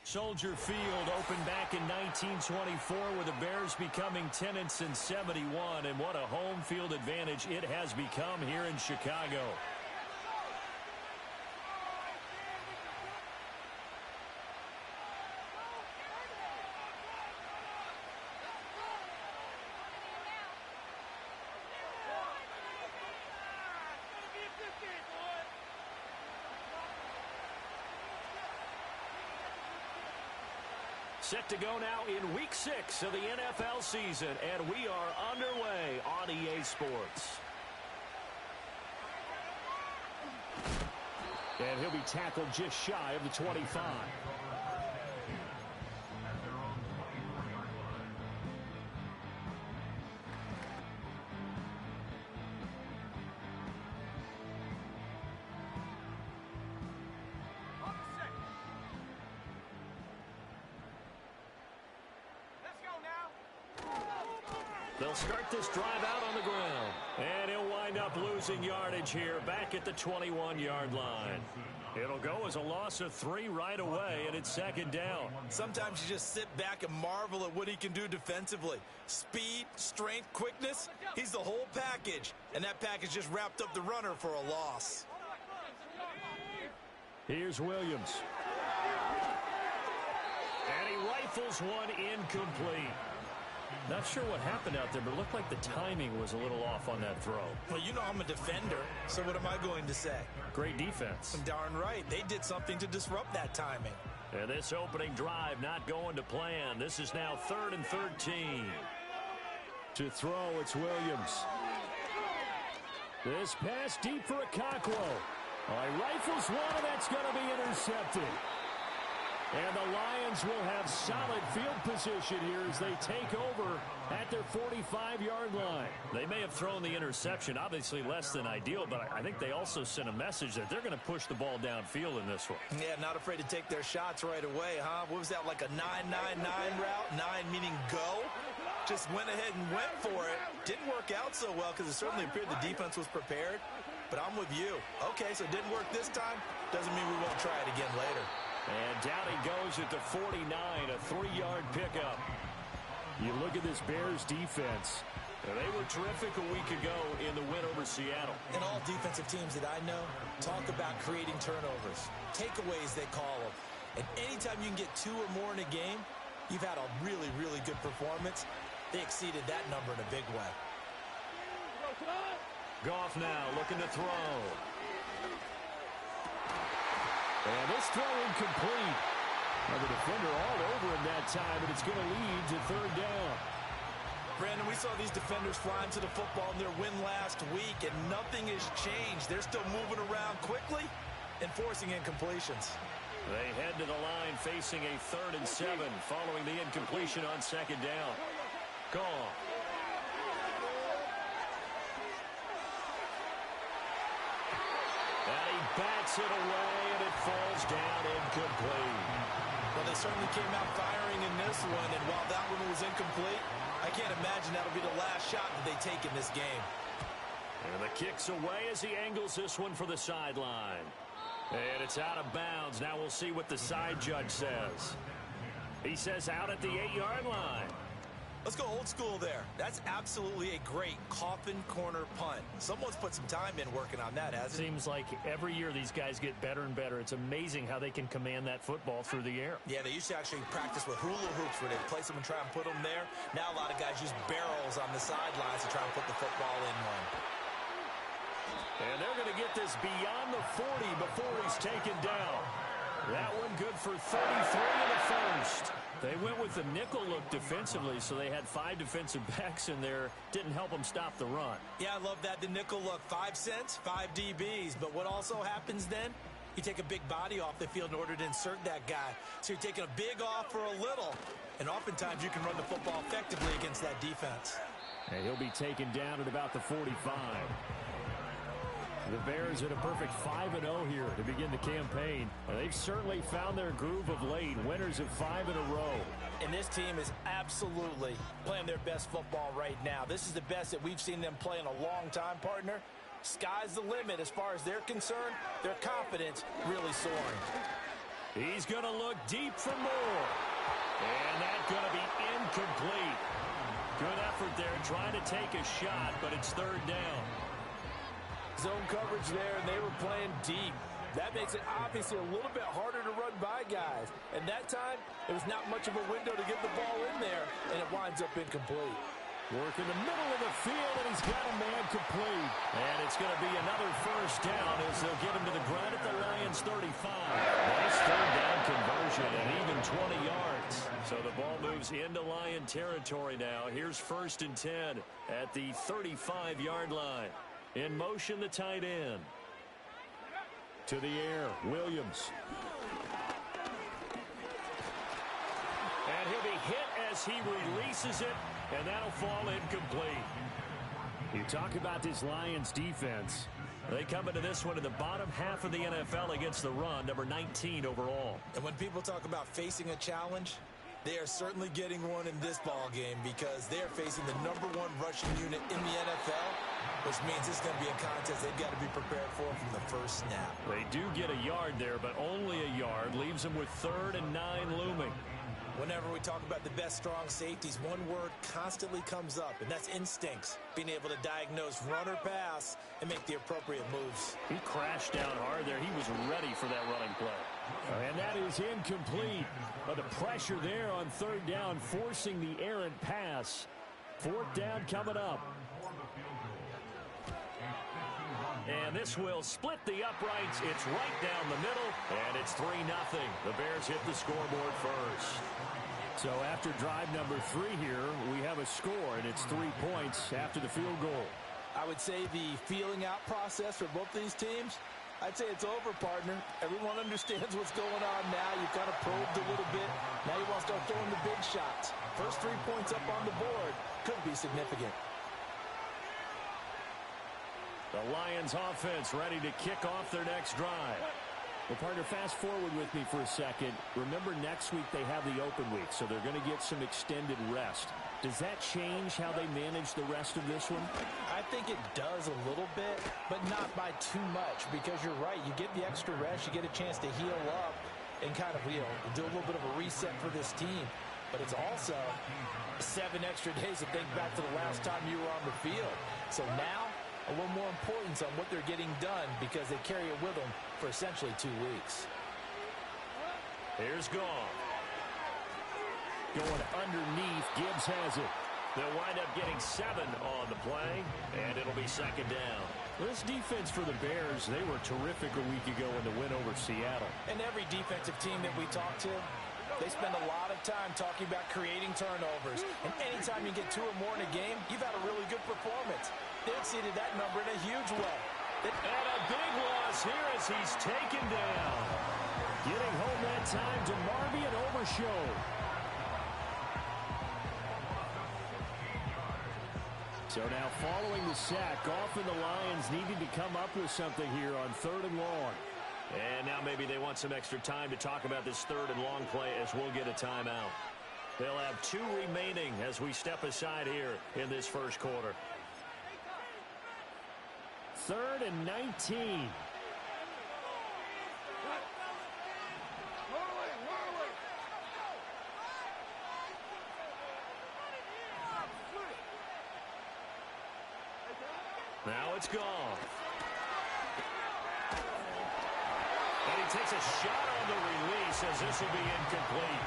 Soldier Field opened back in 1924 with the Bears becoming 10-71, and what a home field advantage it has become here in Chicago. Set to go now in Week 6 of the NFL season, and we are underway on EA Sports. And he'll be tackled just shy of the 25. They'll start this drive out on the ground. And he'll wind up losing yardage here back at the 21-yard line. It'll go as a loss of 3 right away, and it's second down. Sometimes you just sit back and marvel at what he can do defensively. Speed, strength, quickness, he's the whole package. And that package just wrapped up the runner for a loss. Here's Williams. And he rifles one incomplete. Not sure what happened out there, but it looked like the timing was a little off on that throw. Well, you know I'm a defender, so what am I going to say? Great defense. Darn right. They did something to disrupt that timing. And this opening drive not going to plan. This is now 3rd and 13. To throw, it's Williams. This pass deep for Okakwo. He rifles one, and that's going to be intercepted. And the Lions will have solid field position here as they take over at their 45-yard line. They may have thrown the interception, obviously less than ideal, but I think they also sent a message that they're going to push the ball downfield in this one. Yeah, not afraid to take their shots right away, huh? What was that, like a 9-9-9 route? 9 meaning go? Just went ahead and went for it. Didn't work out so well because it certainly appeared the defense was prepared. But I'm with you. Okay, so it didn't work this time. Doesn't mean we won't try it again later. And down he goes at the 49, a 3-yard pickup. You look at this Bears defense. They were terrific a week ago in the win over Seattle. And all defensive teams that I know talk about creating turnovers. Takeaways, they call them. And anytime you can get 2 or more in a game, you've had a really, really good performance. They exceeded that number in a big way. Goff now looking to throw. And this throw incomplete. Now the defender all over him that time, but it's going to lead to 3rd down. Brandon, we saw these defenders flying to the football in their win last week, and nothing has changed. They're still moving around quickly and forcing incompletions. They head to the line facing a 3rd and 7 following the incompletion on 2nd down. Goff. And he bats it away, and it falls down incomplete. Well, they certainly came out firing in this one, and while that one was incomplete, I can't imagine that'll be the last shot that they take in this game. And the kick's away as he angles this one for the sideline. And it's out of bounds. Now we'll see what the side judge says. He says out at the 8-yard line. Let's go old school there. That's absolutely a great coffin corner punt. Someone's put some time in working on that, hasn't it? Seems like every year these guys get better and better. It's amazing how they can command that football through the air. Yeah, they used to actually practice with hula hoops where they'd place them and try and put them there. Now a lot of guys use barrels on the sidelines to try and put the football in one. And they're going to get this beyond the 40 before he's taken down. That one good for 33 in the first. They went with the nickel look defensively, so they had 5 defensive backs in there. Didn't help them stop the run. Yeah, I love that, the nickel look. 5 cents, 5 DBs. But what also happens then? You take a big body off the field in order to insert that guy. So you're taking a big off for a little. And oftentimes you can run the football effectively against that defense. And he'll be taken down at about the 45. The Bears at a perfect 5-0 here to begin the campaign. They've certainly found their groove of late, winners of 5 in a row. And this team is absolutely playing their best football right now. This is the best that we've seen them play in a long time, partner. Sky's the limit as far as they're concerned. Their confidence really soaring. He's going to look deep for more. And that's going to be incomplete. Good effort there trying to take a shot, but it's third down. Zone coverage there, and they were playing deep. That makes it obviously a little bit harder to run by guys. And that time, there was not much of a window to get the ball in there, and it winds up incomplete. Work in the middle of the field, and he's got a man complete. And it's going to be another first down as they'll get him to the ground at the Lions 35. Nice third down conversion and even 20 yards. So the ball moves into Lion territory now. Here's 1st and 10 at the 35-yard line. In motion, the tight end. To the air, Williams. And he'll be hit as he releases it, and that'll fall incomplete. You talk about this Lions defense. They come into this one in the bottom half of the NFL against the run, number 19 overall. And when people talk about facing a challenge, they are certainly getting one in this ball game because they're facing the #1 rushing unit in the NFL, which means it's going to be a contest they've got to be prepared for from the first snap. They do get a yard there, but only a yard. Leaves them with 3rd and 9 looming. Whenever we talk about the best strong safeties, one word constantly comes up, and that's instincts. Being able to diagnose run or pass and make the appropriate moves. He crashed down hard there. He was ready for that running play. And that is incomplete. But the pressure there on 3rd down, forcing the errant pass. 4th down coming up. And this will split the uprights. It's right down the middle, and it's 3-0. The Bears hit the scoreboard first. So after drive number 3 here, we have a score, and it's 3 points after the field goal. I would say the feeling out process for both these teams, I'd say it's over, partner. Everyone understands what's going on now. You've kind of probed a little bit. Now you want to start throwing the big shots. First 3 points up on the board could be significant. The Lions offense ready to kick off their next drive. Well, partner, fast forward with me for a second. Remember, next week they have the open week, so they're going to get some extended rest. Does that change how they manage the rest of this one? I think it does a little bit, but not by too much, because you're right. You get the extra rest, you get a chance to heal up and kind of do a little bit of a reset for this team. But it's also 7 extra days to think back to the last time you were on the field. So now, a little more importance on what they're getting done because they carry it with them for essentially 2 weeks. Here's Goff. Going underneath, Gibbs has it. They'll wind up getting 7 on the play, and it'll be 2nd down. This defense for the Bears, they were terrific a week ago in the win over Seattle. And every defensive team that we talk to, they spend a lot of time talking about creating turnovers. And anytime you get 2 or more in a game, you've had a really good performance. They exceeded that number in a huge way. And a big loss here as he's taken down. Getting home that time to Marvin Overshow. So now following the sack, Goff and the Lions needing to come up with something here on 3rd and long. And now maybe they want some extra time to talk about this 3rd and long play as we'll get a timeout. They'll have 2 remaining as we step aside here in this first quarter. 3rd and 19. Now it's Goff. And he takes a shot on the release as this will be incomplete.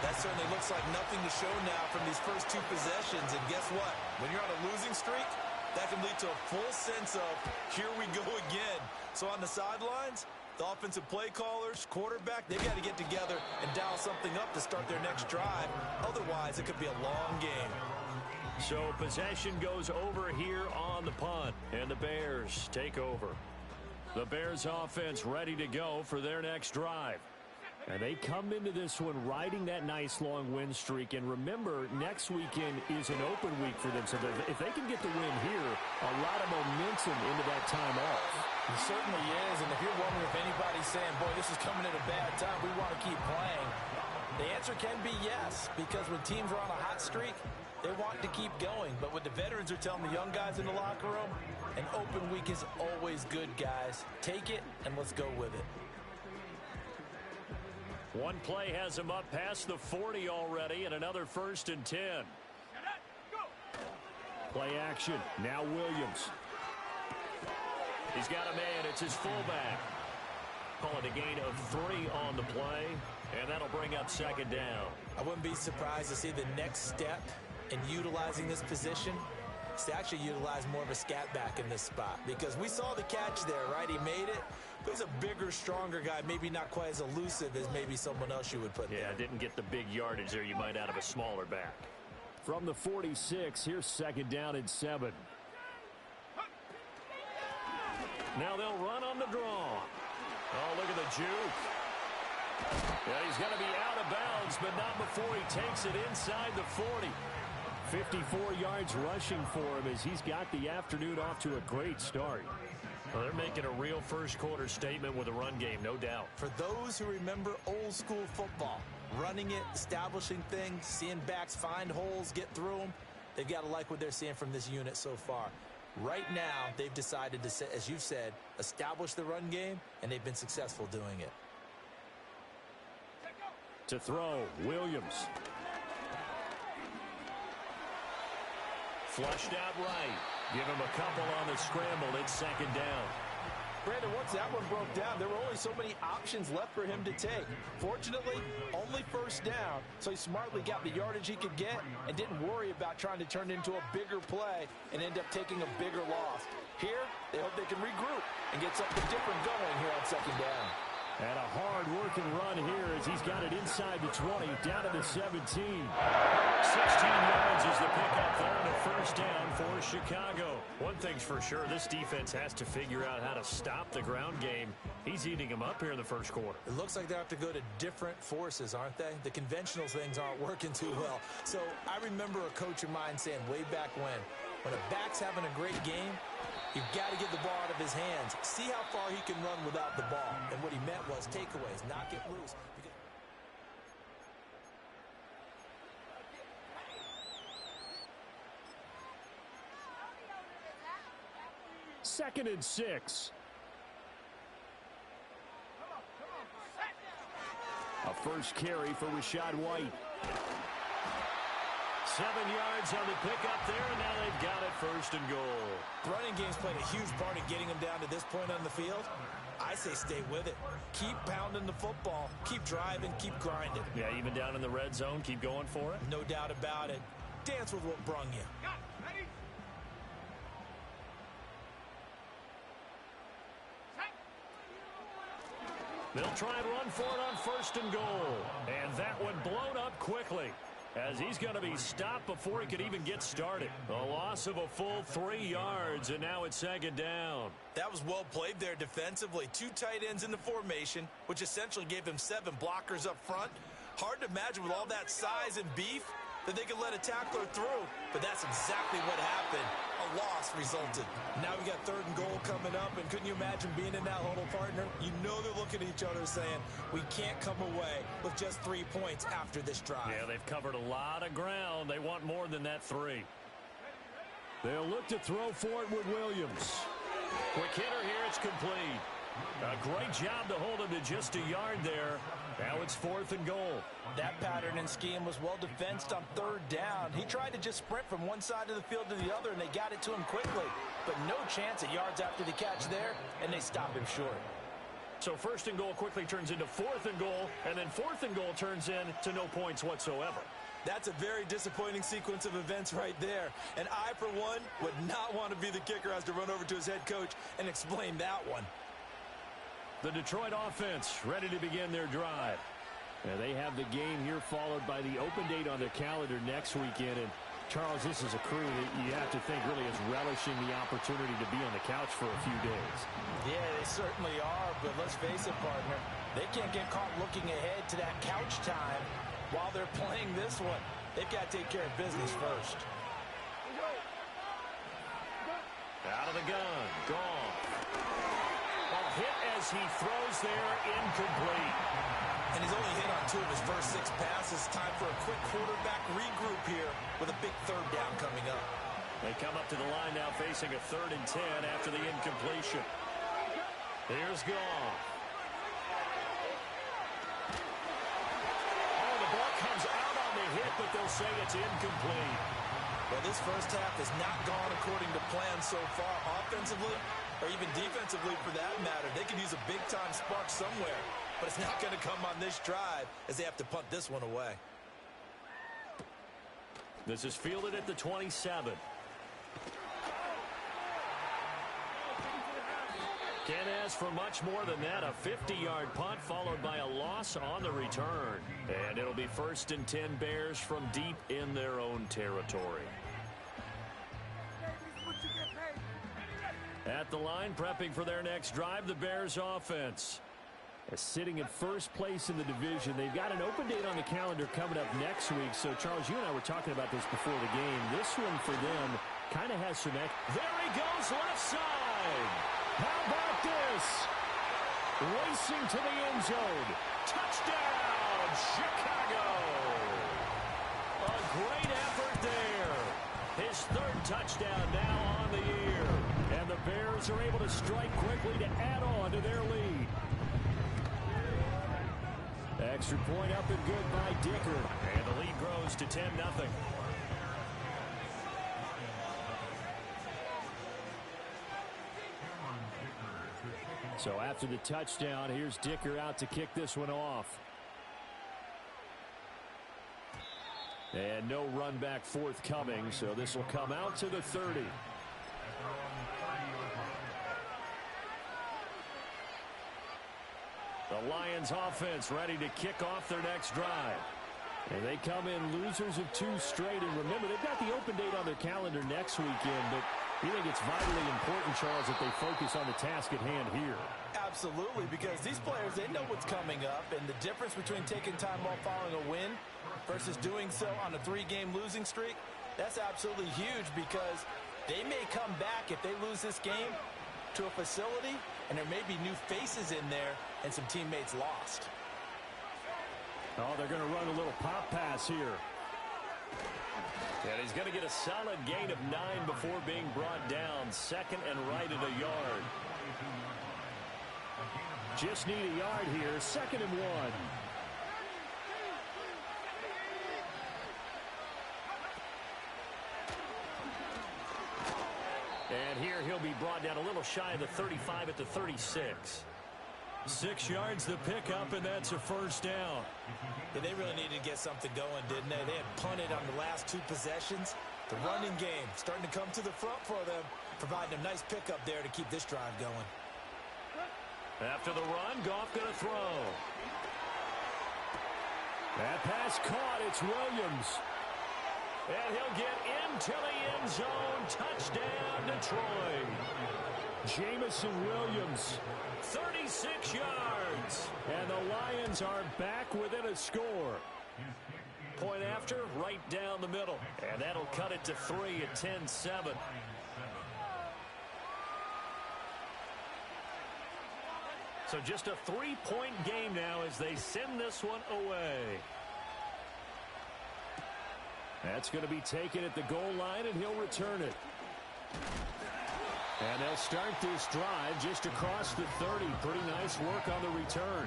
That certainly looks like nothing to show now from these first 2 possessions. And guess what? When you're on a losing streak, that can lead to a full sense of, here we go again. So on the sidelines, the offensive play callers, quarterback, they've got to get together and dial something up to start their next drive. Otherwise, it could be a long game. So possession goes over here on the punt, and the Bears take over. The Bears offense ready to go for their next drive. And they come into this one riding that nice long win streak. And remember, next weekend is an open week for them. So if they can get the win here, a lot of momentum into that time off. It certainly is. And if you're wondering if anybody's saying, boy, this is coming at a bad time, we want to keep playing, the answer can be yes. Because when teams are on a hot streak, they want to keep going. But what the veterans are telling the young guys in the locker room, an open week is always good, guys. Take it, and let's go with it. One play has him up past the 40 already, and another 1st and 10. Play action. Now Williams. He's got a man. It's his fullback. Call it a gain of 3 on the play, and that'll bring up 2nd down. I wouldn't be surprised to see the next step in utilizing this position is to actually utilize more of a scat back in this spot, because we saw the catch there, right? He made it. But he's a bigger, stronger guy, maybe not quite as elusive as maybe someone else you would put there. Yeah, didn't get the big yardage there you might out of a smaller back. From the 46, here's 2nd down and 7. Now they'll run on the draw. Oh, look at the juke. Yeah, he's going to be out of bounds, but not before he takes it inside the 40. 54 yards rushing for him as he's got the afternoon off to a great start. Well, they're making a real first-quarter statement with a run game, no doubt. For those who remember old-school football, running it, establishing things, seeing backs find holes, get through them, they've got to like what they're seeing from this unit so far. Right now, they've decided to, as you've said, establish the run game, and they've been successful doing it. To throw, Williams. Flushed out right. Give him a couple on the scramble. It's 2nd down. Brandon, once that one broke down, there were only so many options left for him to take. Fortunately, only 1st down, so he smartly got the yardage he could get and didn't worry about trying to turn it into a bigger play and end up taking a bigger loss. Here, they hope they can regroup and get something different going here on 2nd down. And a hard-working run here as he's got it inside the 20, down to the 17. 16 yards is the pickup there, and a 1st down for Chicago. One thing's for sure, this defense has to figure out how to stop the ground game. He's eating them up here in the 1st quarter. It looks like they have to go to different forces, aren't they? The conventional things aren't working too well. So I remember a coach of mine saying way back when a back's having a great game, you've got to get the ball out of his hands. See how far he can run without the ball. And what he meant was takeaways, knock it loose. 2nd and 6. A first carry for Rachaad White. 7 yards on the pickup there, and now they've got it 1st and goal. The running game's played a huge part in getting them down to this point on the field. I say stay with it. Keep pounding the football. Keep driving. Keep grinding. Yeah, even down in the red zone, keep going for it. No doubt about it. Dance with what brung you. They'll try and run for it on 1st and goal. And that one blown up quickly, as he's going to be stopped before he could even get started. A loss of a full 3 yards, and now it's 2nd down. That was well played there defensively. 2 tight ends in the formation, which essentially gave them 7 blockers up front. Hard to imagine with all that size and beef that they could let a tackler through, but that's exactly what happened. A loss resulted. Now we got 3rd and goal coming up, and couldn't you imagine being in that huddle, partner? You know they're looking at each other saying, we can't come away with just 3 points after this drive. Yeah, they've covered a lot of ground. They want more than that 3. They'll look to throw for it with Williams. Quick hitter here, it's complete. A great job to hold him to just a yard there. Now it's 4th and goal. That pattern and scheme was well defensed on 3rd down. He tried to just sprint from one side of the field to the other, and they got it to him quickly. But no chance at yards after the catch there, and they stopped him short. So 1st and goal quickly turns into 4th and goal, and then 4th and goal turns into no points whatsoever. That's a very disappointing sequence of events right there. And I, for one, would not want to be the kicker, has to run over to his head coach and explain that one. The Detroit offense ready to begin their drive. And they have the game here followed by the open date on their calendar next weekend. And Charles, this is a crew that you have to think really is relishing the opportunity to be on the couch for a few days. Yeah, they certainly are, but let's face it, partner. They can't get caught looking ahead to that couch time while they're playing this one. They've got to take care of business first. Out of the gun, gone. Ball hit as he throws there, incomplete. And he's only hit on 2 of his first 6 passes. Time for a quick quarterback regroup here with a big 3rd down coming up. They come up to the line now facing a 3rd and 10 after the incompletion. Here's Goff. it, but they'll say it's incomplete. Well, this first half has not gone according to plan so far, offensively or even defensively for that matter. They could use a big-time spark somewhere, but it's not going to come on this drive as they have to punt this one away. This is fielded at the 27. Can't ask for much more than that. A 50-yard punt followed by a loss on the return. And it'll be 1st and 10 Bears from deep in their own territory. At the line, prepping for their next drive, the Bears offense. Sitting in first place in the division. They've got an open date on the calendar coming up next week. So, Charles, you and I were talking about this before the game. This one for them kind of has some... There he goes, left side. How about this? Racing to the end zone. Touchdown, Chicago. A great effort there. His 3rd touchdown now on the year. And the Bears are able to strike quickly to add on to their lead. Extra point up and good by Dicker. And the lead grows to 10-0. So after the touchdown, here's Dicker out to kick this one off. And no run back forthcoming, so this will come out to the 30. The Lions offense ready to kick off their next drive. And they come in losers of 2 straight. And remember, they've got the open date on their calendar next weekend, but you think it's vitally important, Charles, that they focus on the task at hand here? Absolutely, because these players, they know what's coming up, and the difference between taking time off following a win versus doing so on a 3-game losing streak, that's absolutely huge, because they may come back if they lose this game to a facility, and there may be new faces in there and some teammates lost. Oh, they're going to run a little pop pass here. And he's going to get a solid gain of 9 before being brought down. 2nd and right at a yard. Just need a yard here. 2nd and 1. And here he'll be brought down a little shy of the 35 at the 36. 6 yards the pickup, and that's a 1st down. Yeah, they really needed to get something going, didn't they? They had punted on the last 2 possessions. The running game starting to come to the front for them, providing a nice pickup there to keep this drive going. After the run, Goff going to throw. That pass caught. It's Williams. And he'll get into the end zone. Touchdown, Detroit. Jamison Williams, 36 yards. And the Lions are back within a score. Point after, right down the middle. And that'll cut it to 3 at 10-7. So just a 3-point game now as they send this one away. That's going to be taken at the goal line, and he'll return it. And they'll start this drive just across the 30. Pretty nice work on the return.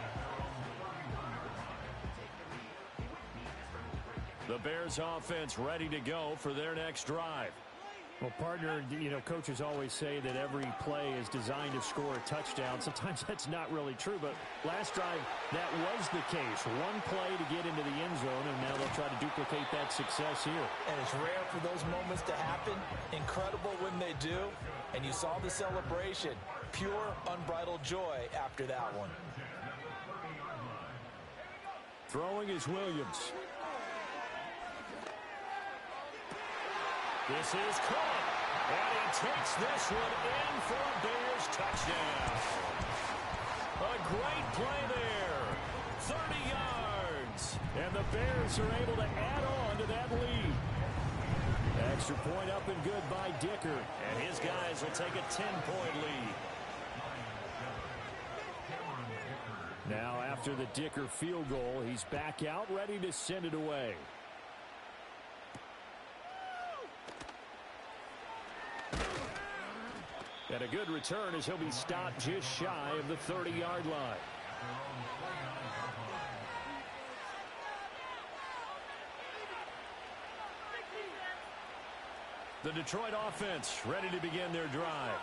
The Bears offense ready to go for their next drive. Well, partner, you know, coaches always say that every play is designed to score a touchdown. Sometimes that's not really true, but last drive, that was the case. One play to get into the end zone, and now they'll try to duplicate that success here. And it's rare for those moments to happen. Incredible when they do. And you saw the celebration. Pure, unbridled joy after that one. Throwing is Williams. This is caught, and he takes this one in for a Bears touchdown. A great play there, 30 yards, and the Bears are able to add on to that lead. Extra point up and good by Dicker, and his guys will take a 10-point lead. Now after the Dicker field goal, he's back out ready to send it away. And a good return as he'll be stopped just shy of the 30-yard line. The Detroit offense ready to begin their drive.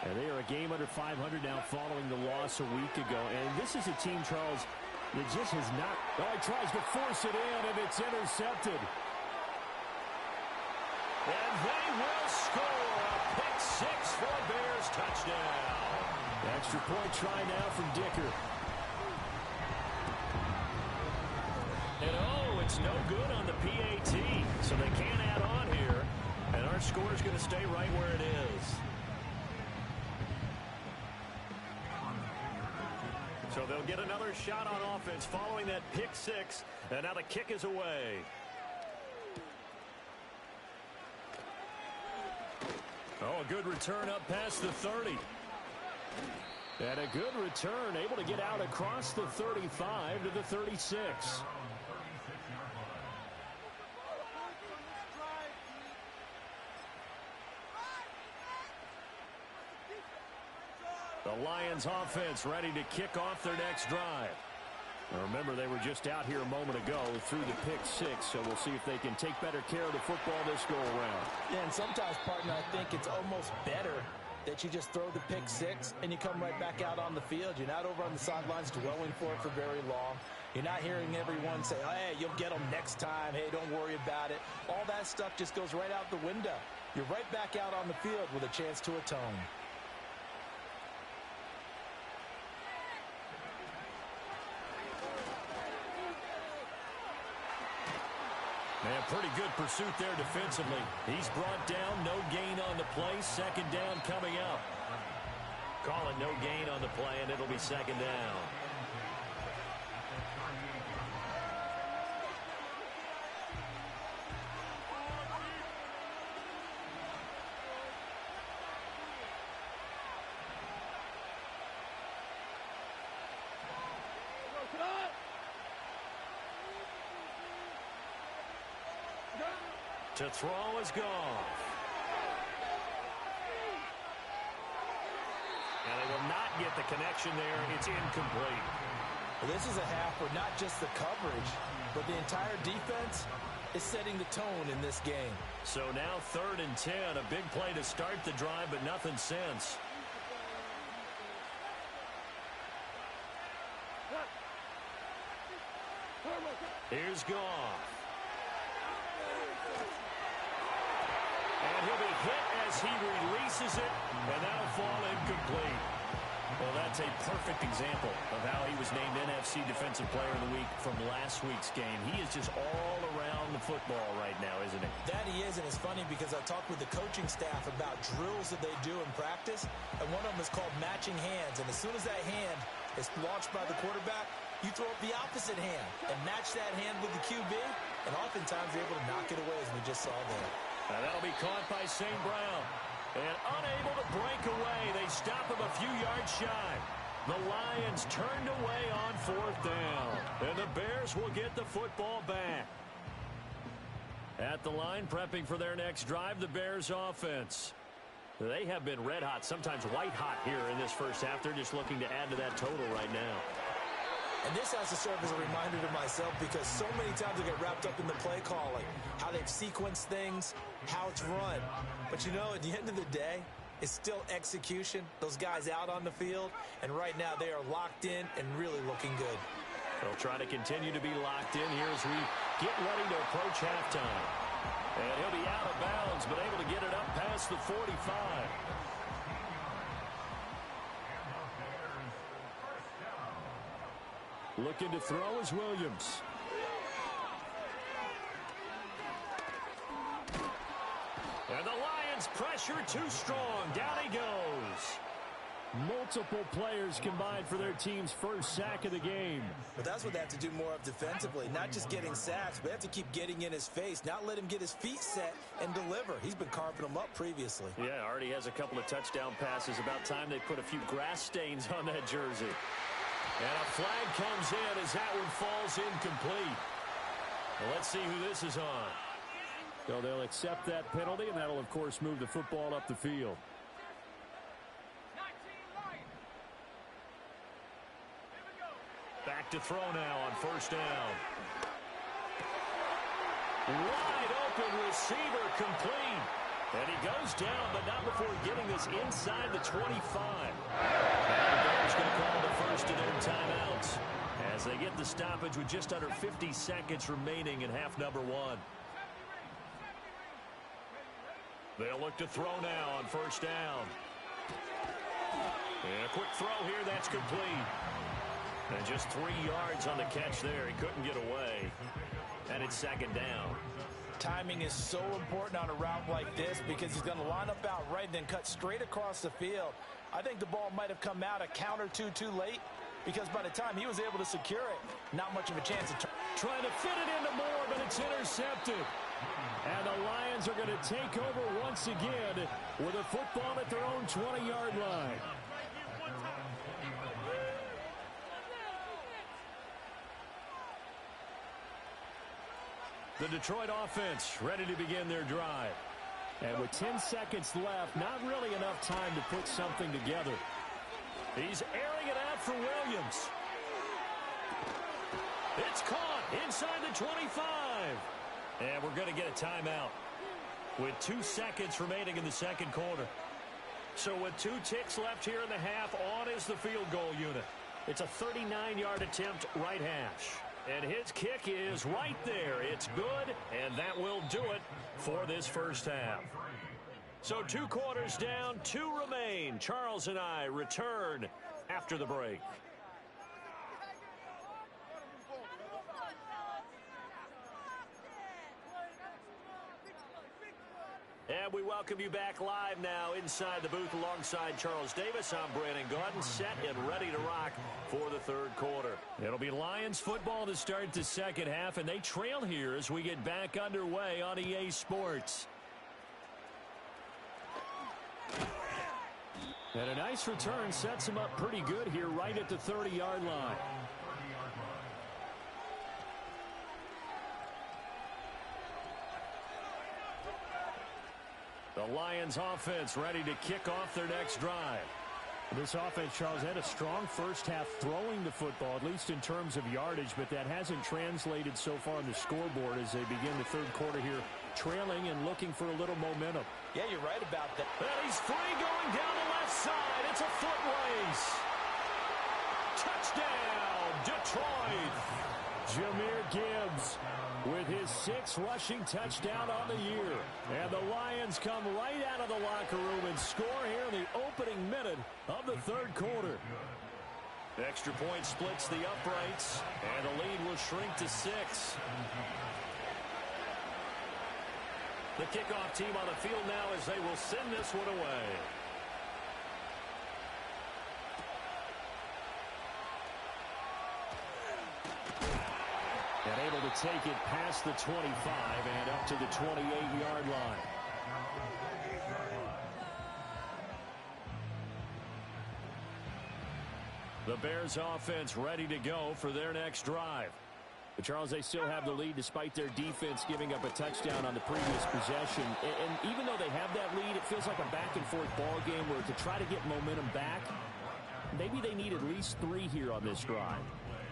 And they are a game under 500 now following the loss a week ago. And this is a team, Charles, that just has not... Oh, he tries to force it in, and it's intercepted. And they will score a pick-6 for a Bears touchdown. Extra point try now from Dicker. And oh, it's no good on the PAT, so they can't add on here. And our score is going to stay right where it is. So they'll get another shot on offense following that pick-6, and now the kick is away. Oh, a good return up past the 30. And a good return, able to get out across the 35 to the 36. The Lions offense ready to kick off their next drive. Now remember, they were just out here a moment ago through the pick-6, so we'll see if they can take better care of the football this go-around. Yeah, and sometimes, partner, I think it's almost better that you just throw the pick-6 and you come right back out on the field. You're not over on the sidelines dwelling for it for very long. You're not hearing everyone say, oh, hey, you'll get them next time. Hey, don't worry about it. All that stuff just goes right out the window. You're right back out on the field with a chance to atone. Man, pretty good pursuit there defensively. He's brought down, no gain on the play, second down coming up. Call it no gain on the play, and it'll be second down. To throw is gone. And they will not get the connection there. It's incomplete. Well, this is a half where not just the coverage, but the entire defense is setting the tone in this game. So now 3rd and 10, a big play to start the drive, but nothing since. Here's Goff. And he'll be hit as he releases it, and that'll fall incomplete. Well, that's a perfect example of how he was named NFC Defensive Player of the Week from last week's game. He is just all around the football right now, isn't he? That he is, and it's funny because I talked with the coaching staff about drills that they do in practice, and one of them is called matching hands. And as soon as that hand is launched by the quarterback, you throw up the opposite hand and match that hand with the QB, and oftentimes you're able to knock it away, as we just saw there. And that'll be caught by St. Brown. And unable to break away, they stop him a few yards shy. The Lions turned away on 4th down. And the Bears will get the football back. At the line, prepping for their next drive, the Bears offense. They have been red hot, sometimes white hot here in this first half. They're just looking to add to that total right now. And this has to serve as a reminder to myself because so many times I get wrapped up in the play calling, how they've sequenced things, how it's run. But, you know, at the end of the day, it's still execution. Those guys out on the field, and right now they are locked in and really looking good. They'll try to continue to be locked in here as we get ready to approach halftime. And he'll be out of bounds, but able to get it up past the 45. Looking to throw is Williams. And the Lions pressure too strong. Down he goes. Multiple players combined for their team's first sack of the game. But that's what they have to do more of defensively. Not just getting sacks, but they have to keep getting in his face. Not let him get his feet set and deliver. He's been carving them up previously. Yeah, already has a couple of touchdown passes. About time they put a few grass stains on that jersey. And a flag comes in as that one falls incomplete. Well, let's see who this is on. So they'll accept that penalty, and that'll, of course, move the football up the field. Back to throw now on 1st down. Wide open receiver complete. And he goes down, but not before getting this inside the 25. And the Bears going to call the first of their timeouts as they get the stoppage with just under 50 seconds remaining in half number one. They'll look to throw now on first down. And a quick throw here, that's complete. And just 3 yards on the catch there. He couldn't get away. And it's second down. Timing is so important on a route like this because he's going to line up out right and then cut straight across the field. I think the ball might have come out a count or two too late because by the time he was able to secure it, not much of a chance of trying to fit it into Moore, but it's intercepted. And the Lions are going to take over once again with a football at their own 20-yard line. The Detroit offense ready to begin their drive. And with 10 seconds left, not really enough time to put something together. He's airing it out for Williams. It's caught inside the 25. And we're going to get a timeout with 2 seconds remaining in the second quarter. So with 2 ticks left here in the half, on is the field goal unit. It's a 39-yard attempt right hash. And his kick is right there. It's good, and that will do it for this first half. So 2 quarters down, 2 remain. Charles and I return after the break. And we welcome you back live now inside the booth alongside Charles Davis. I'm Brandon Gaudin, set and ready to rock for the third quarter. It'll be Lions football to start the second half, and they trail here as we get back underway on EA Sports. And a nice return sets him up pretty good here right at the 30-yard line. The Lions offense ready to kick off their next drive. This offense, Charles, had a strong first half throwing the football, at least in terms of yardage, but that hasn't translated so far on the scoreboard as they begin the third quarter here, trailing and looking for a little momentum. Yeah, you're right about that. And he's free going down the left side. It's a foot race. Touchdown, Detroit. Jahmyr Gibbs with his 6th rushing touchdown on the year. And the Lions come right out of the locker room and score here in the opening minute of the third quarter. Extra point splits the uprights, and the lead will shrink to 6. The kickoff team on the field now as they will send this one away. And able to take it past the 25 and up to the 28-yard line. The Bears offense ready to go for their next drive. But Charles, they still have the lead despite their defense giving up a touchdown on the previous possession. And even though they have that lead, it feels like a back-and-forth ball game where to try to get momentum back, maybe they need at least 3 here on this drive.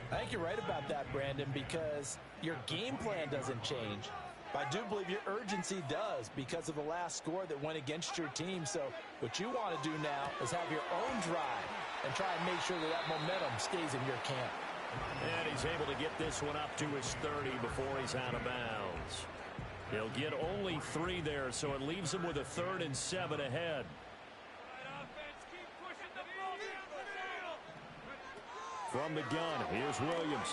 I think you're right about that, Brandon, because your game plan doesn't change. But I do believe your urgency does because of the last score that went against your team. So what you want to do now is have your own drive and try and make sure that that momentum stays in your camp. And he's able to get this one up to his 30 before he's out of bounds. He'll get only 3 there, so it leaves him with a 3rd and 7 ahead. From the gun, here's Williams.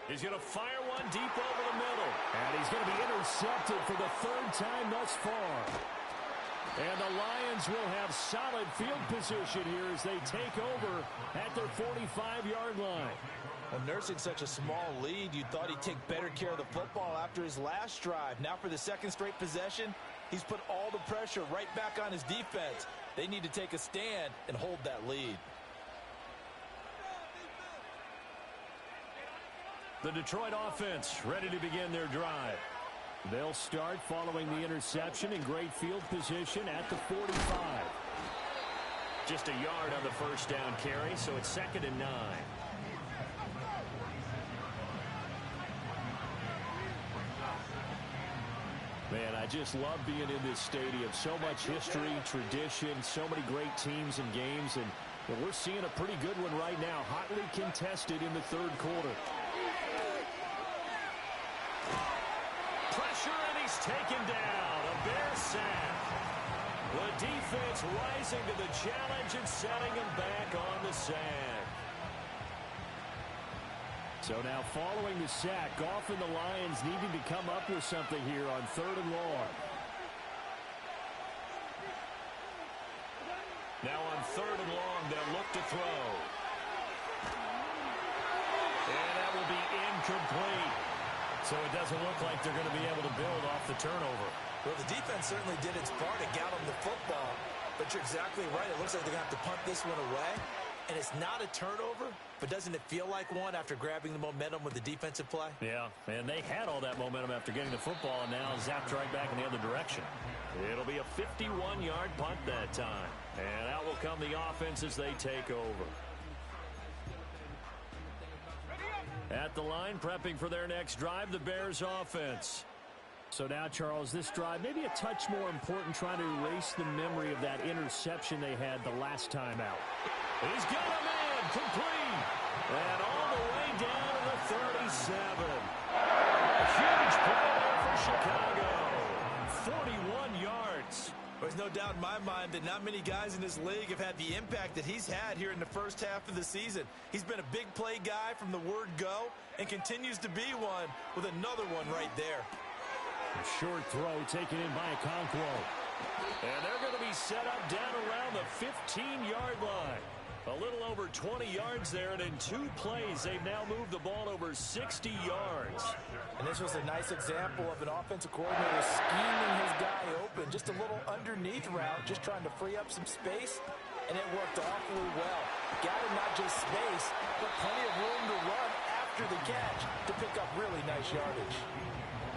He's going to fire one deep over the middle. And he's going to be intercepted for the 3rd time thus far. And the Lions will have solid field position here as they take over at their 45-yard line. Well, nursing such a small lead, you thought he'd take better care of the football after his last drive. Now for the 2nd straight possession, he's put all the pressure right back on his defense. They need to take a stand and hold that lead. The Detroit offense ready to begin their drive. They'll start following the interception in great field position at the 45. Just a yard on the first down carry, so it's 2nd and 9. Man, I just love being in this stadium. So much history, tradition, so many great teams and games, and we're seeing a pretty good one right now. Hotly contested in the third quarter. Pressure, and he's taken down. A Bear sack. The defense rising to the challenge and setting him back on the sack. So now following the sack, Goff and the Lions needing to come up with something here on 3rd and long. Now on 3rd and long, they'll look to throw. And that will be incomplete. So it doesn't look like they're going to be able to build off the turnover. Well, the defense certainly did its part to get them the football. But you're exactly right. It looks like they're going to have to punt this one away. And it's not a turnover, but doesn't it feel like one after grabbing the momentum with the defensive play? Yeah, and they had all that momentum after getting the football, and now zapped right back in the other direction. It'll be a 51-yard punt that time. And out will come the offense as they take over. At the line, prepping for their next drive, the Bears offense. So now, Charles, this drive maybe a touch more important, trying to erase the memory of that interception they had the last time out. He's got a man complete. And all the way down to the 37. Huge play there for Chicago. 41 yards. There's no doubt in my mind that not many guys in this league have had the impact that he's had here in the first half of the season. He's been a big play guy from the word go and continues to be one with another one right there. A short throw taken in by Okonkwo. And they're going to be set up down around the 15-yard line. A little over 20 yards there, and in 2 plays, they've now moved the ball over 60 yards. And this was a nice example of an offensive coordinator scheming his guy open. Just a little underneath route, just trying to free up some space, and it worked awfully well. Got him not just space, but plenty of room to run after the catch to pick up really nice yardage.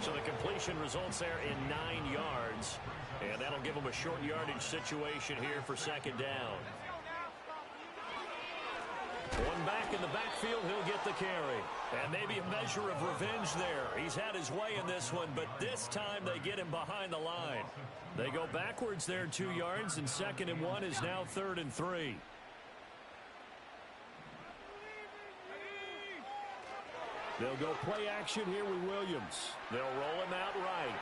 So the completion results there in 9 yards, and that'll give them a short yardage situation here for 2nd down. One back in the backfield, he'll get the carry. And maybe a measure of revenge there. He's had his way in this one, but this time they get him behind the line. They go backwards there 2 yards, and 2nd and 1 is now 3rd and 3. They'll go play action here with Williams. They'll roll him out right.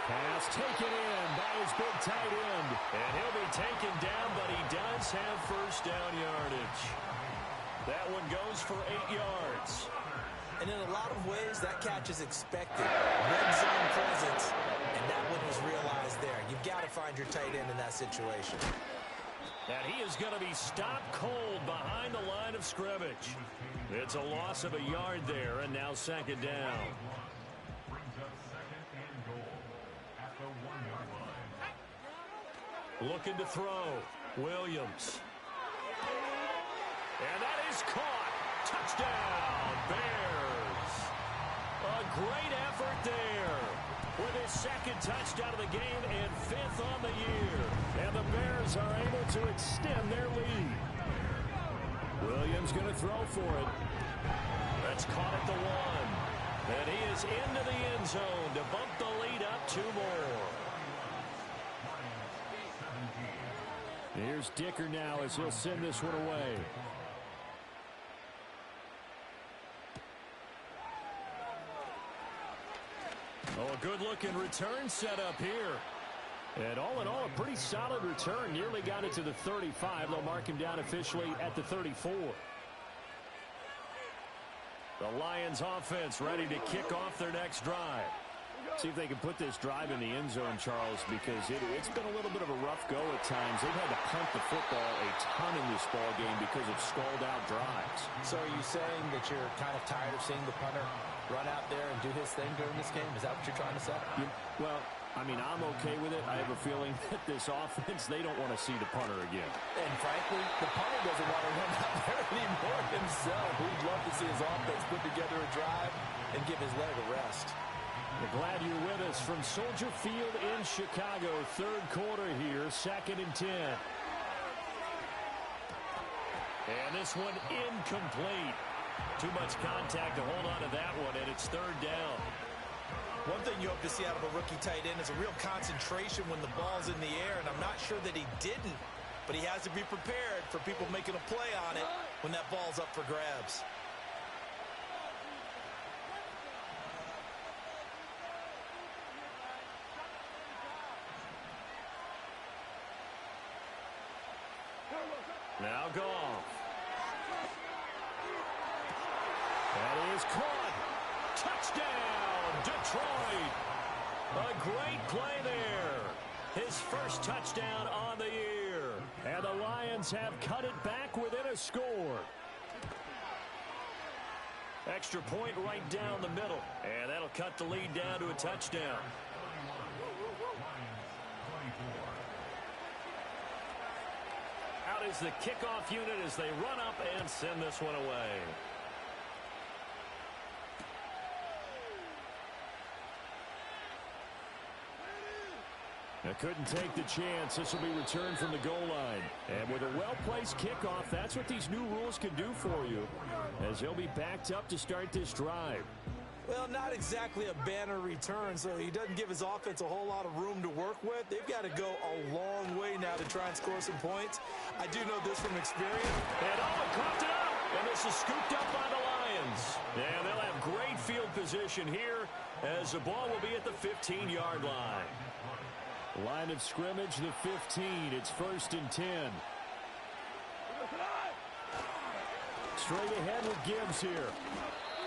Pass taken in by his big tight end. And he'll be taken down, but he does have 1st down yardage. That one goes for 8 yards. And in a lot of ways, that catch is expected. Red zone presence, and that one was realized there. You've got to find your tight end in that situation. And he is going to be stopped cold behind the line of scrimmage. It's a loss of a yard there, and now 2nd down. Looking to throw. Williams. And that is caught. Touchdown, Bears. A great effort there with his 2nd touchdown of the game and 5th on the year. And the Bears are able to extend their lead. Williams going to throw for it. That's caught at the 1. And he is into the end zone to bump the lead up 2 more. Here's Dicker now as he'll send this one away. Oh, a good-looking return set up here. And all in all, a pretty solid return. Nearly got it to the 35. They'll mark him down officially at the 34. The Lions offense ready to kick off their next drive. See if they can put this drive in the end zone, Charles, because it's been a little bit of a rough go at times. They've had to punt the football a ton in this ball game because of stalled-out drives. So are you saying that you're kind of tired of seeing the punter run out there and do his thing during this game? Is that what you're trying to say? Well, I mean, I'm okay with it. I have a feeling that this offense, they don't want to see the punter again. And frankly, the punter doesn't want to run out there anymore himself. We'd love to see his offense put together a drive and give his leg a rest. We're glad you're with us from Soldier Field in Chicago. 3rd quarter here, 2nd and 10. And this one incomplete. Too much contact to hold on to that one, and it's 3rd down. One thing you hope to see out of a rookie tight end is a real concentration when the ball's in the air, and I'm not sure that he didn't, but he has to be prepared for people making a play on it when that ball's up for grabs. Now Goff. That is caught. Touchdown, Detroit. A great play there. His first touchdown on the year. And the Lions have cut it back within a score. Extra point right down the middle. And that'll cut the lead down to a touchdown. Out is the kickoff unit as they run up and send this one away. They couldn't take the chance. This will be returned from the goal line. And with a well-placed kickoff, that's what these new rules can do for you, as they'll be backed up to start this drive. Well, not exactly a banner return, so he doesn't give his offense a whole lot of room to work with. They've got to go a long way now to try and score some points. I do know this from experience. And Owen coughed it up, and this is scooped up by the Lions. And they'll have great field position here as the ball will be at the 15-yard line. Line of scrimmage, the 15. It's 1st and 10. Straight ahead with Gibbs here.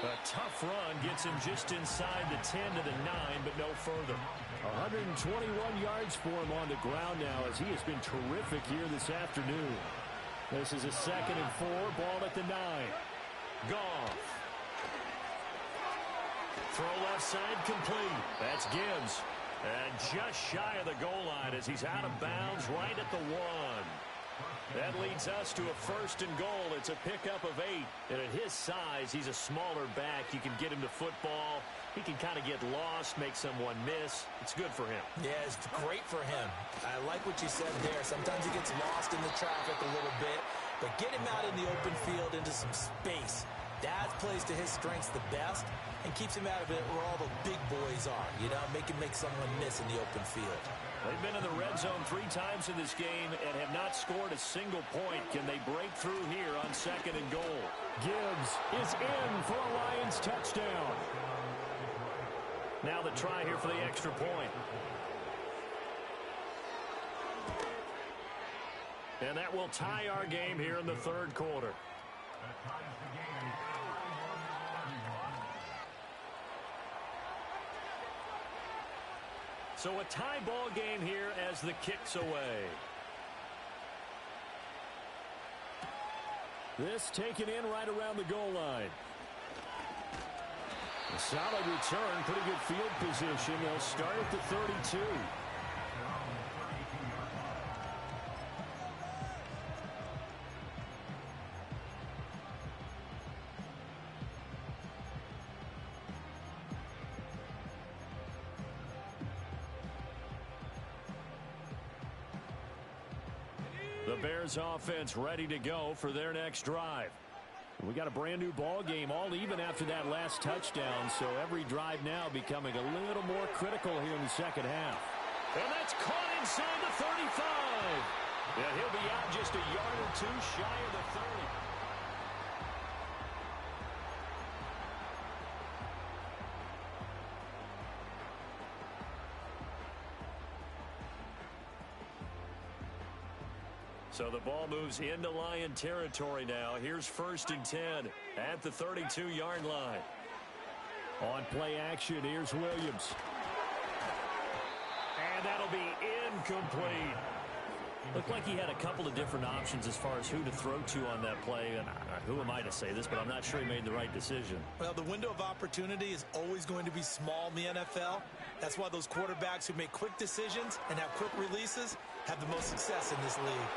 A tough run gets him just inside the 10 to the 9, but no further. 121 yards for him on the ground now as he has been terrific here this afternoon. This is a 2nd and 4, ball at the 9. Goff. Throw left side complete. That's Gibbs. And just shy of the goal line as he's out of bounds right at the 1. That leads us to a 1st and goal. It's a pickup of 8. And at his size, he's a smaller back. You can get him to football. He can kind of get lost, make someone miss. It's good for him. Yeah, it's great for him. I like what you said there. Sometimes he gets lost in the traffic a little bit. But get him out in the open field into some space. That plays to his strengths the best and keeps him out of it where all the big boys are. You know, make him make someone miss in the open field. They've been in the red zone 3 times in this game and have not scored a single point. Can they break through here on 2nd and goal? Gibbs is in for a Lions touchdown. Now the try here for the extra point. And that will tie our game here in the 3rd quarter. So a tie ball game here as the kick's away. This taken in right around the goal line. A solid return, pretty good field position. They'll start at the 32. The Bears offense ready to go for their next drive. We got a brand new ball game, all even after that last touchdown, so every drive now becoming a little more critical here in the 2nd half. And that's caught inside the 35. And he'll be out just a yard or 2 shy of the 30. So the ball moves into Lion territory now. Here's 1st and 10 at the 32-yard line. On play action, here's Williams. And that'll be incomplete. Looked like he had a couple of different options as far as who to throw to on that play. And who am I to say this, but I'm not sure he made the right decision. Well, the window of opportunity is always going to be small in the NFL. That's why those quarterbacks who make quick decisions and have quick releases have the most success in this league.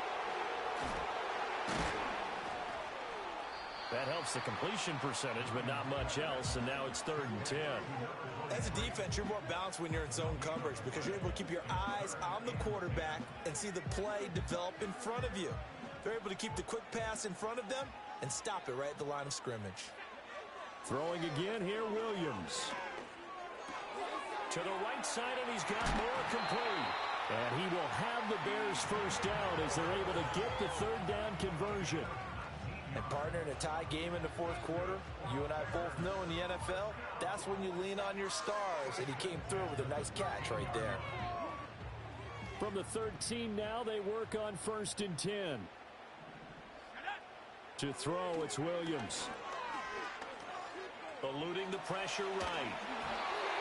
That helps the completion percentage, but not much else, and now it's 3rd and 10. As a defense, you're more balanced when you're in zone coverage because you're able to keep your eyes on the quarterback and see the play develop in front of you. They're able to keep the quick pass in front of them and stop it right at the line of scrimmage. Throwing again here, Williams. To the right side, and he's got more complete. And he will have the Bears first down as they're able to get the third down conversion. And partner, in a tie game in the fourth quarter, you and I both know in the NFL, that's when you lean on your stars. And he came through with a nice catch right there. From the 13 now, they work on 1st and 10. To throw, it's Williams. Eluding the pressure right.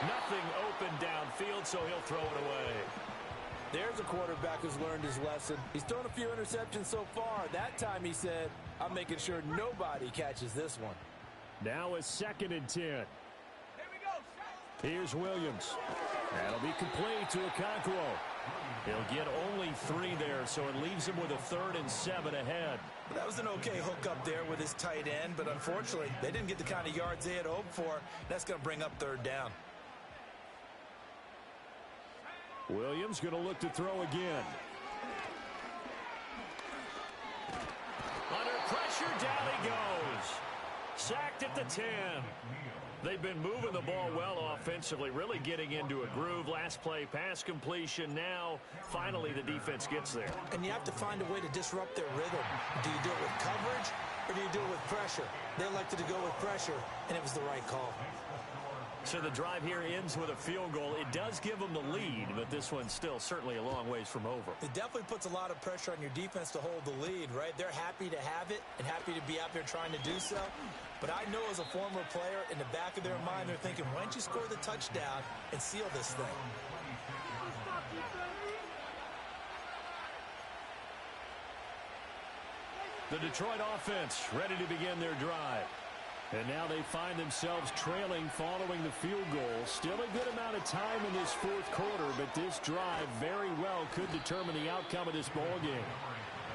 Nothing open downfield, so he'll throw it away. There's a quarterback who's learned his lesson. He's thrown a few interceptions so far. That time he said, I'm making sure nobody catches this one. Now it's 2nd and 10. Here's Williams. That'll be complete to Okonkwo. He'll get only 3 there, so it leaves him with a 3rd and 7 ahead. Well, that was an okay hook up there with his tight end, but unfortunately, they didn't get the kind of yards they had hoped for. That's going to bring up 3rd down. Williams going to look to throw again. Under pressure, down he goes. Sacked at the 10. They've been moving the ball well offensively, really getting into a groove. Last play, pass completion. Now, finally, the defense gets there. And you have to find a way to disrupt their rhythm. Do you do it with coverage, or do you do it with pressure? They elected to go with pressure, and it was the right call. So the drive here ends with a field goal. It does give them the lead, but this one's still certainly a long ways from over. It definitely puts a lot of pressure on your defense to hold the lead, right? They're happy to have it and happy to be out there trying to do so. But I know as a former player, in the back of their mind, they're thinking, why don't you score the touchdown and seal this thing? The Detroit offense ready to begin their drive. And now they find themselves trailing following the field goal. Still a good amount of time in this fourth quarter, but this drive very well could determine the outcome of this ball game.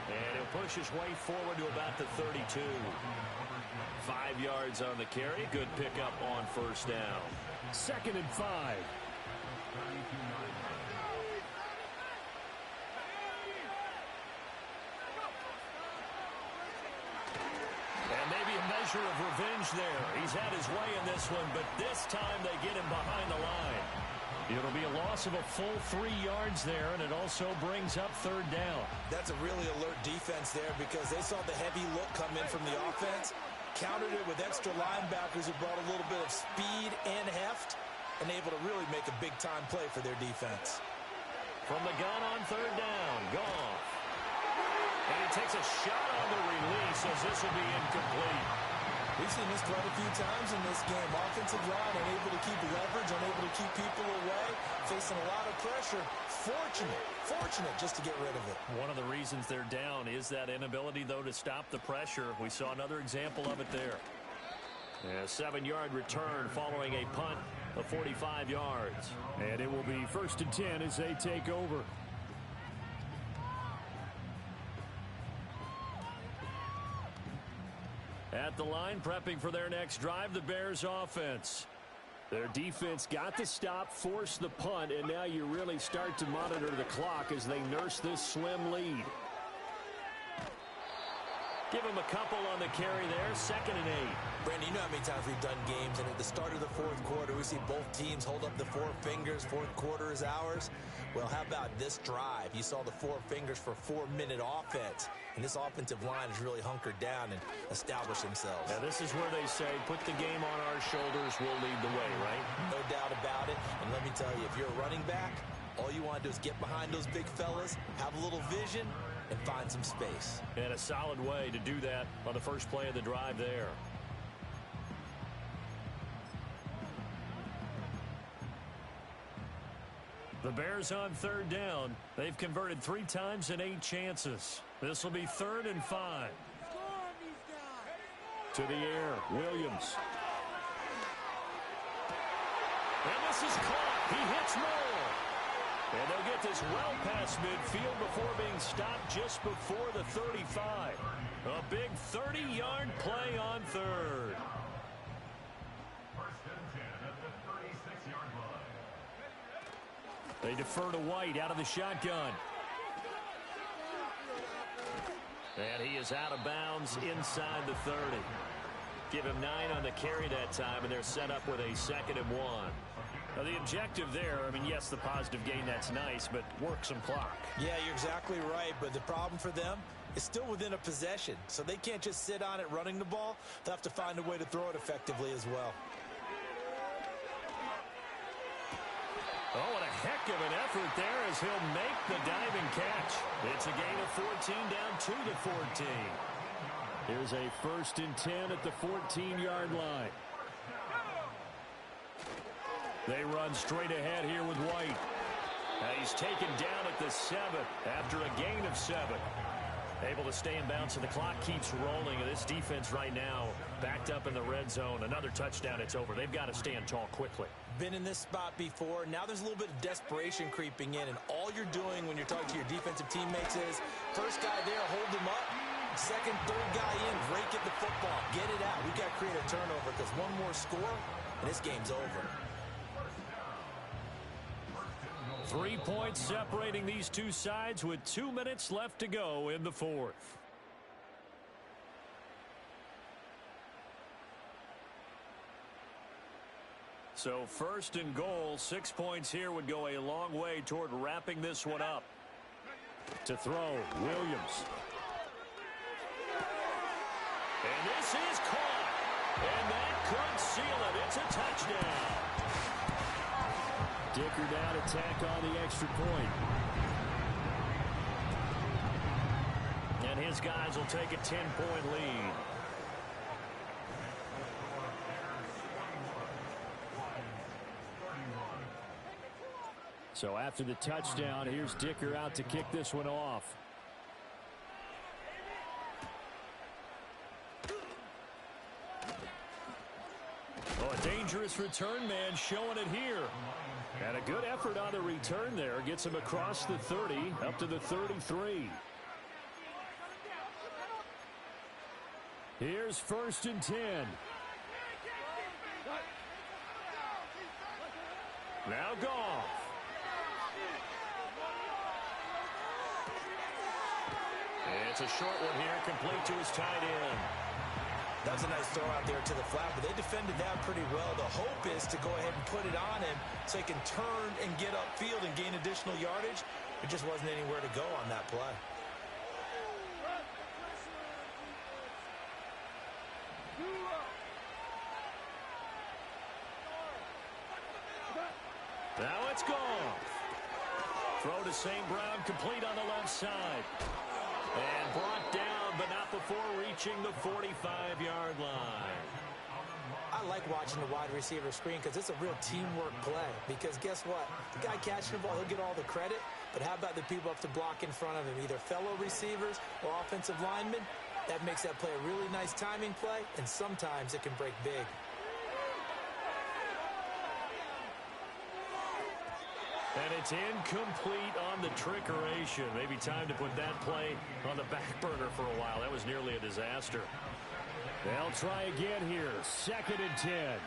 And he'll push his way forward to about the 32. 5 yards on the carry. Good pickup on first down. 2nd and 5. Measure of revenge there. He's had his way in this one, but this time they get him behind the line. It'll be a loss of a full 3 yards there, and it also brings up 3rd down. That's a really alert defense there because they saw the heavy look come in from the offense, countered it with extra linebackers who brought a little bit of speed and heft, and able to really make a big-time play for their defense. From the gun on 3rd down, Goff. And he takes a shot on the release as this will be incomplete. We've seen this quite a few times in this game. Offensive line unable to keep leverage, unable to keep people away, facing a lot of pressure. Fortunate just to get rid of it. One of the reasons they're down is that inability, though, to stop the pressure. We saw another example of it there. A 7-yard return following a punt of 45 yards. And it will be 1st and 10 as they take over. At the line, prepping for their next drive, the Bears offense. Their defense got the stop, forced the punt, and now you really start to monitor the clock as they nurse this slim lead. Give them a couple on the carry there, 2nd and 8. Brandon, you know how many times we've done games, and at the start of the fourth quarter, we see both teams hold up the 4 fingers. Fourth quarter is ours. Well, how about this drive? You saw the 4 fingers for 4-minute offense, and this offensive line has really hunkered down and established themselves. Now, this is where they say, put the game on our shoulders, we'll lead the way, right? No doubt about it, and let me tell you, if you're a running back, all you want to do is get behind those big fellas, have a little vision, and find some space. And a solid way to do that on the first play of the drive there. The Bears on 3rd down. They've converted 3 times in 8 chances. This will be 3rd and 5. To the air, Williams. And this is caught. He hits more. And they'll get this well past midfield before being stopped just before the 35. A big 30-yard play on 3rd. They defer to White out of the shotgun. And he is out of bounds inside the 30. Give him 9 on the carry that time, and they're set up with a 2nd and 1. Now, the objective there, I mean, yes, the positive gain, that's nice, but work some clock. Yeah, you're exactly right, but the problem for them is still within a possession, so they can't just sit on it running the ball. They'll have to find a way to throw it effectively as well. Oh, and a heck of an effort there as he'll make the diving catch. It's a gain of 14 down to the 14. Here's a 1st and 10 at the 14-yard line. They run straight ahead here with White. Now he's taken down at the 7 after a gain of 7. Able to stay in bounds, and the clock keeps rolling. And this defense right now backed up in the red zone. Another touchdown, it's over. They've got to stand tall quickly. Been in this spot before. Now there's a little bit of desperation creeping in, and all you're doing when you're talking to your defensive teammates is first guy there, hold him up. Second, third guy in, rake at the football. Get it out. We've got to create a turnover because one more score, and this game's over. 3 points separating these two sides with 2 minutes left to go in the 4th. So 1st and goal, 6 points here would go a long way toward wrapping this one up. To throw, Williams. And this is caught. And that could seal it. It's a touchdown. Dicker down to tack on the extra point. And his guys will take a 10-point lead. So after the touchdown, here's Dicker out to kick this one off. Oh, a dangerous return man showing it here. And a good effort on the return there. Gets him across the 30, up to the 33. Here's 1st and 10. Now Goff. It's a short one here, complete to his tight end. That was a nice throw out there to the flat, but they defended that pretty well. The hope is to go ahead and put it on him so he can turn and get upfield and gain additional yardage. There just wasn't anywhere to go on that play. Now it's Goff. Throw to St. Brown, complete on the left side. And brought down, but not before reaching the 45-yard line. I like watching the wide receiver screen because it's a real teamwork play. Because guess what? The guy catching the ball, he'll get all the credit. But how about the people up to block in front of him? Either fellow receivers or offensive linemen. That makes that play a really nice timing play, and sometimes it can break big. And it's incomplete on the trickeration. Maybe time to put that play on the back burner for a while. That was nearly a disaster. They'll try again here. 2nd and 10.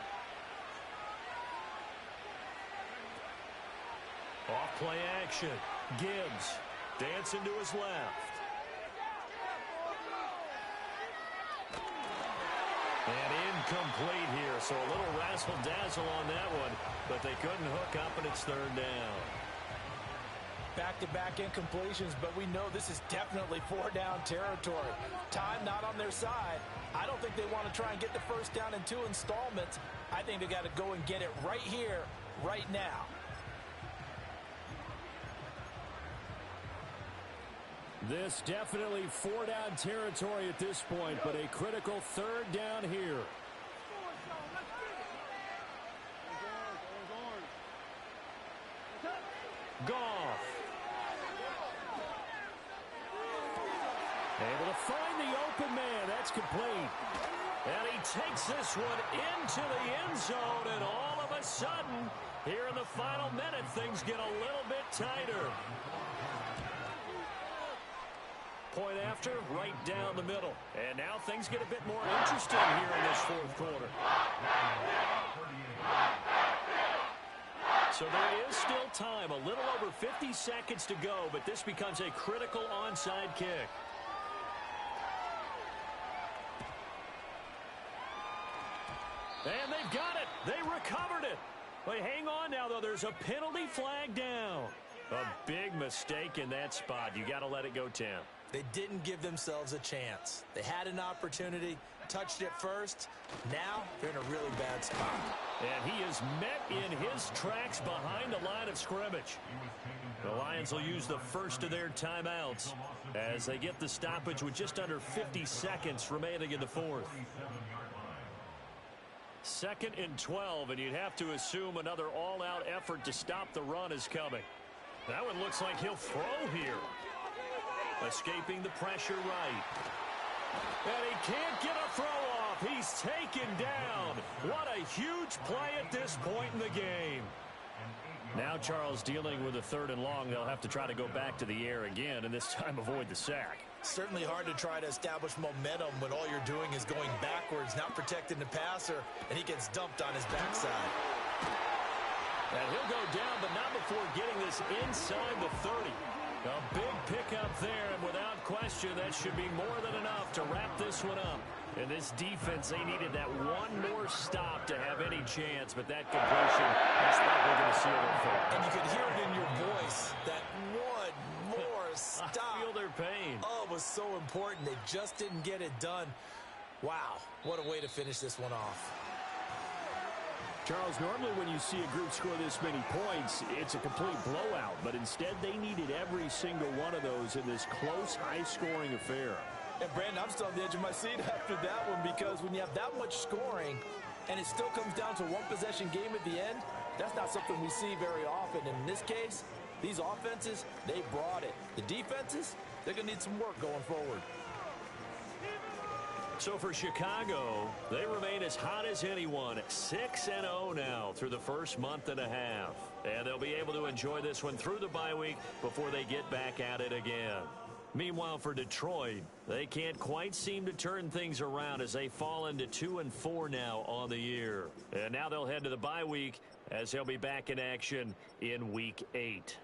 Off play action. Gibbs dancing to his left. And incomplete here, so a little razzle-dazzle on that one, but they couldn't hook up, and it's 3rd down. Back-to-back incompletions, but we know this is definitely 4-down territory. Time not on their side. I don't think they want to try and get the first down in 2 installments. I think they got to go and get it right here, right now. This definitely 4-down territory at this point, but a critical 3rd down here. Goff. Able to find the open man. That's complete. And he takes this one into the end zone, and all of a sudden, here in the final minute, things get a little bit tighter. Point after, right down the middle. And now things get a bit more interesting here in this 4th quarter. So there is still time, a little over 50 seconds to go, but this becomes a critical onside kick. And they've got it. They recovered it. Wait, hang on now, though. There's a penalty flag down. A big mistake in that spot. You got to let it go, Tim. They didn't give themselves a chance. They had an opportunity, touched it first. Now they're in a really bad spot. And he is met in his tracks behind the line of scrimmage. The Lions will use the first of their timeouts as they get the stoppage with just under 50 seconds remaining in the fourth. 2nd and 12, and you'd have to assume another all-out effort to stop the run is coming. That one looks like he'll throw here. Escaping the pressure right. And he can't get a throw off. He's taken down. What a huge play at this point in the game. Now Charles dealing with a 3rd and long. They'll have to try to go back to the air again, and this time avoid the sack. Certainly hard to try to establish momentum when all you're doing is going backwards, not protecting the passer, and he gets dumped on his backside. And he'll go down, but not before getting this inside the 30. A big pickup there, and without question, that should be more than enough to wrap this one up. And this defense, they needed that one more stop to have any chance, but that completion, that's likely going to seal their fate. And you could hear it in your voice, that one more stop. I feel their pain. Oh, it was so important. They just didn't get it done. Wow, what a way to finish this one off. Charles, normally when you see a group score this many points, it's a complete blowout. But instead, they needed every single one of those in this close, high-scoring affair. And, Brandon, I'm still on the edge of my seat after that one because when you have that much scoring and it still comes down to one possession game at the end, that's not something we see very often. And in this case, these offenses, they brought it. The defenses, they're going to need some work going forward. So for Chicago, they remain as hot as anyone, 6-0 now through the first month and a half. And they'll be able to enjoy this one through the bye week before they get back at it again. Meanwhile, for Detroit, they can't quite seem to turn things around as they fall into 2-4 now on the year. And now they'll head to the bye week as they'll be back in action in Week 8.